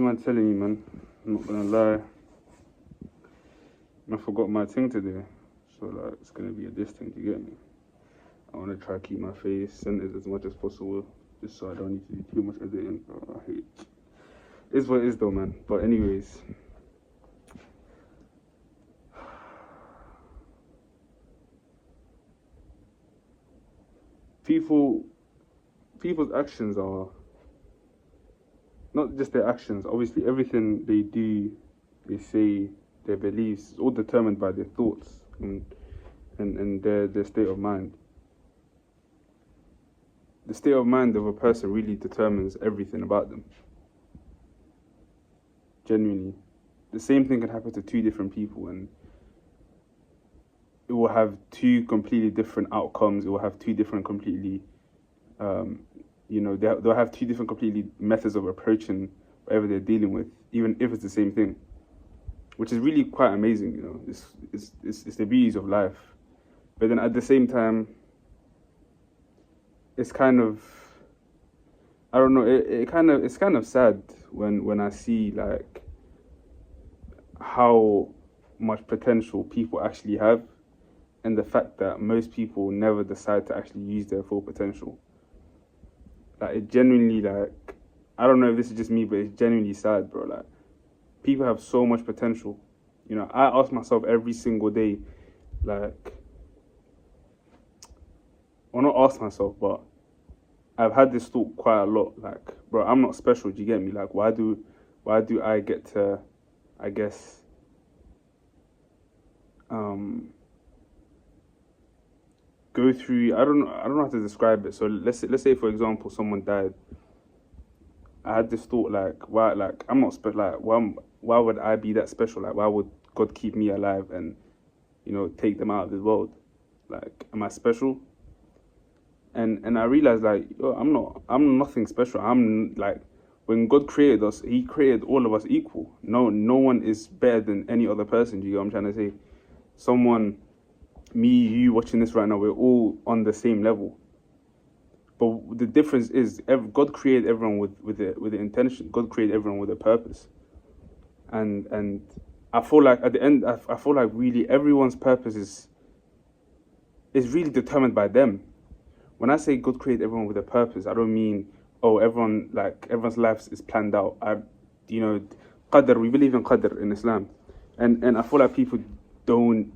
man telling you, man. I'm not gonna lie. I forgot my thing today. So, like, it's gonna be a distinct, you get me? I wanna try to keep my face centered as much as possible, just so I don't need to do too much editing. Oh, I hate it. It's what it is, though, man. But, anyways. People's actions are not just their actions. Obviously, everything they do, they say, their beliefs, is all determined by their thoughts and their state of mind. The state of mind of a person really determines everything about them. Genuinely. The same thing can happen to two different people, and it will have two completely different outcomes. It will have two different completely, they'll have two different completely methods of approaching whatever they're dealing with, even if it's the same thing, which is really quite amazing. It's the beauties of life. But then at the same time, it's kind of, I don't know. It's kind of sad when I see like how much potential people actually have, and the fact that most people never decide to actually use their full potential. Like, it genuinely, like, I don't know if this is just me, but it's genuinely sad, bro. Like, people have so much potential. I ask myself every single day, like, or not ask myself, but I've had this thought quite a lot. Like, bro, I'm not special. Do you get me? Like, why do I get to, I guess, go through? I don't know how to describe it. So let's say for example someone died. I had this thought, like, why? Like, I'm not special. Like, why would I be that special? Like, why would God keep me alive and take them out of this world? Like, am I special? And I realized, like, I'm nothing special. I'm like, when God created us, He created all of us equal. No one is better than any other person. Do you get what I'm trying to say? Someone, me, you watching this right now, we're all on the same level. But the difference is, God created everyone with the intention. God created everyone with a purpose. And I feel like at the end, I feel like really everyone's purpose is really determined by them. When I say God created everyone with a purpose, I don't mean, everyone's life is planned out. Qadr, we believe in Qadr in Islam. And I feel like people don't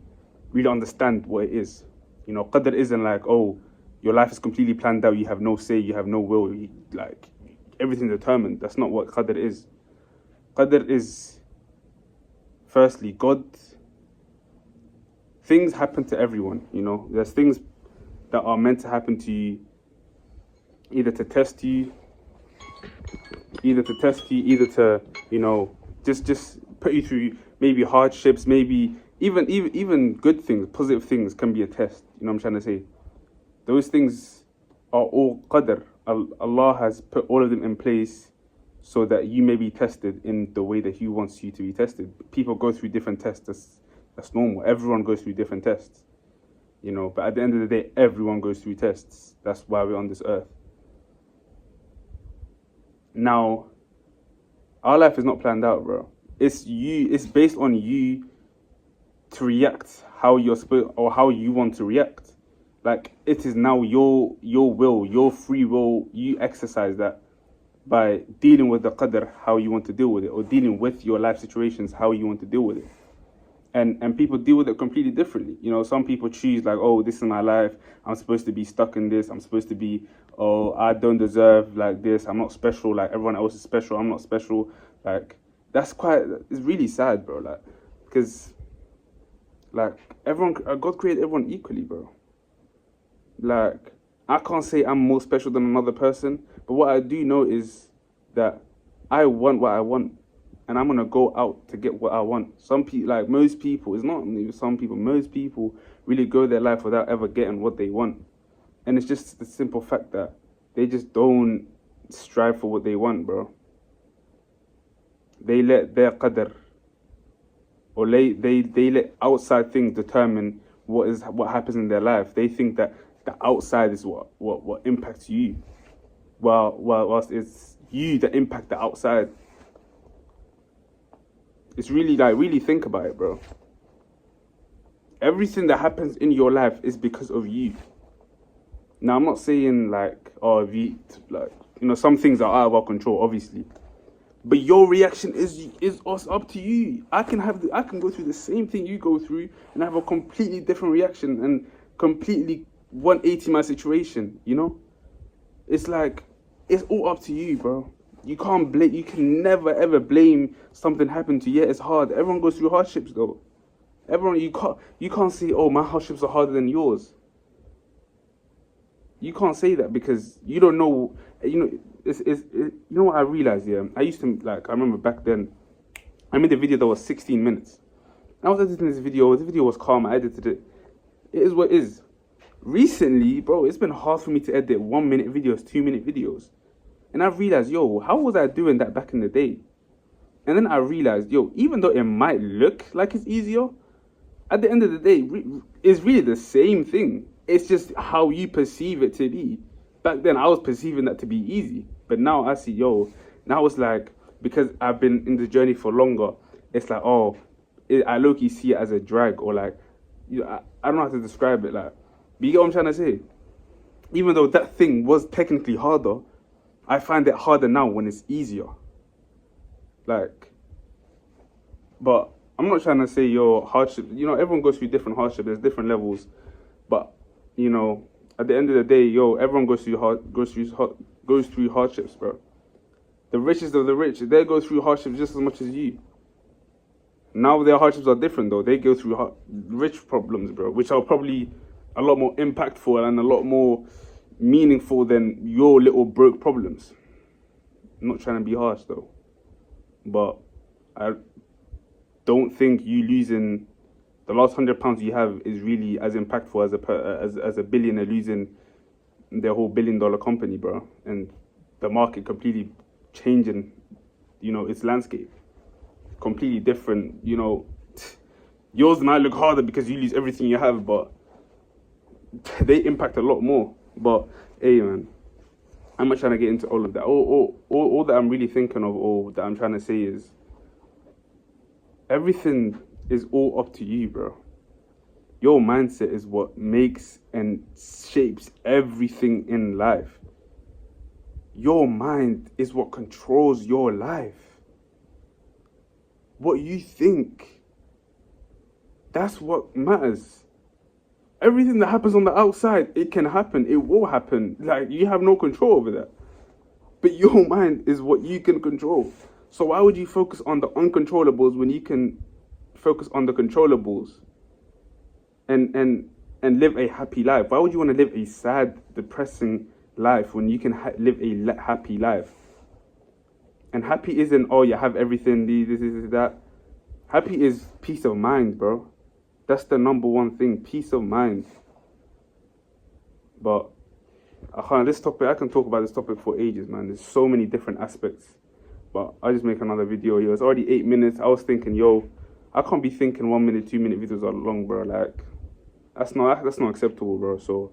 really understand what it is. Qadr isn't like, oh, your life is completely planned out, you have no say, you have no will, everything determined. That's not what Qadr is. Qadr is, firstly, God. Things happen to everyone, There's things that are meant to happen to you, either to test you, either to, just put you through maybe hardships, maybe even good things, positive things can be a test. You know what I'm trying to say? Those things are all qadr. Allah has put all of them in place so that you may be tested in the way that He wants you to be tested. People go through different tests. That's normal. Everyone goes through different tests. But at the end of the day, everyone goes through tests. That's why we're on this earth. Now, our life is not planned out, bro. It's based on you to react how you're supposed, or how you want to react. Like, it is now your will, your free will. You exercise that by dealing with the qadr, how you want to deal with it, or dealing with your life situations, how you want to deal with it. And people deal with it completely differently. Some people choose, like, oh, this is my life. I'm supposed to be stuck in this. I'm supposed to be, oh, I don't deserve like this. I'm not special. Like, everyone else is special. I'm not special. Like, it's really sad, bro. Like, because, like, God created everyone equally, bro. Like, I can't say I'm more special than another person, but what I do know is that I want what I want. And I'm going to go out to get what I want. Most people, it's not even some people, most people really go their life without ever getting what they want. And it's just the simple fact that they just don't strive for what they want, bro. They let their qadr, or they let outside things determine what happens in their life. They think that the outside is what impacts you, whilst it's you that impact the outside. It's really like, really think about it, bro. Everything that happens in your life is because of you. Now, I'm not saying like, oh, if you, like, you know, some things are out of our control, obviously. But your reaction is us up to you. I can go through the same thing you go through and have a completely different reaction and completely 180 my situation, you know? It's like, it's all up to you, bro. You can never ever blame something happened to you. Yeah, it's hard. Everyone goes through hardships though. You can't say, oh, my hardships are harder than yours. You can't say that because you don't know, you know, you know what I realized, yeah? I used to, like, I remember back then, I made a video that was 16 minutes. I was editing this video, the video was calm, I edited it. It is what it is. Recently, bro, it's been hard for me to edit 1 minute videos, 2 minute videos. And I've realized, yo, how was I doing that back in the day? And then I realized, yo, even though it might look like it's easier, at the end of the day, it's really the same thing. It's just how you perceive it to be. Back then, I was perceiving that to be easy. But now I see, yo, now it's like, because I've been in the journey for longer, it's like, oh, I low-key see it as a drag, or like, you know, I don't know how to describe it, like, but you get what I'm trying to say? Even though that thing was technically harder, I find it harder now when it's easier. Like, but I'm not trying to say your hardship, you know, everyone goes through different hardship, there's different levels, but, you know, at the end of the day, yo, everyone goes through hardships, bro. The richest of the rich, they go through hardships just as much as you. Now their hardships are different though. They go through rich problems, bro, which are probably a lot more impactful and a lot more meaningful than your little broke problems. I'm not trying to be harsh though, but I don't think you losing the last £100 you have is really as impactful as a billionaire losing their whole $1 billion company, bro, and the market completely changing, you know, its landscape. Completely different, you know. Yours might look harder because you lose everything you have, but they impact a lot more. But hey, man, I'm not trying to get into all of that. All that I'm really thinking of, or that I'm trying to say is, everything is all up to you, bro. Your mindset is what makes and shapes everything in life. Your mind is what controls your life. What you think, that's what matters. Everything that happens on the outside, it can happen, it will happen. Like, you have no control over that. But your mind is what you can control. So why would you focus on the uncontrollables when you can focus on the controllables and live a happy life? Why would you want to live a sad, depressing life when you can live a happy life? And happy isn't, oh, you have everything, this, that. Happy is peace of mind, bro. That's the number one thing, peace of mind. But I can talk about this topic for ages, man. There's so many different aspects. But I'll just make another video here. It's already 8 minutes. I was thinking, yo, I can't be thinking 1 minute, 2 minute videos are long, bro. Like, that's not acceptable, bro. So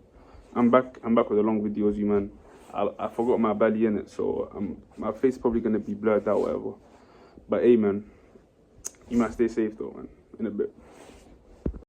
I'm back with the long videos, you man. I forgot my belly in it, so my face probably gonna be blurred out, whatever. But hey, man, you might stay safe though, man. In a bit.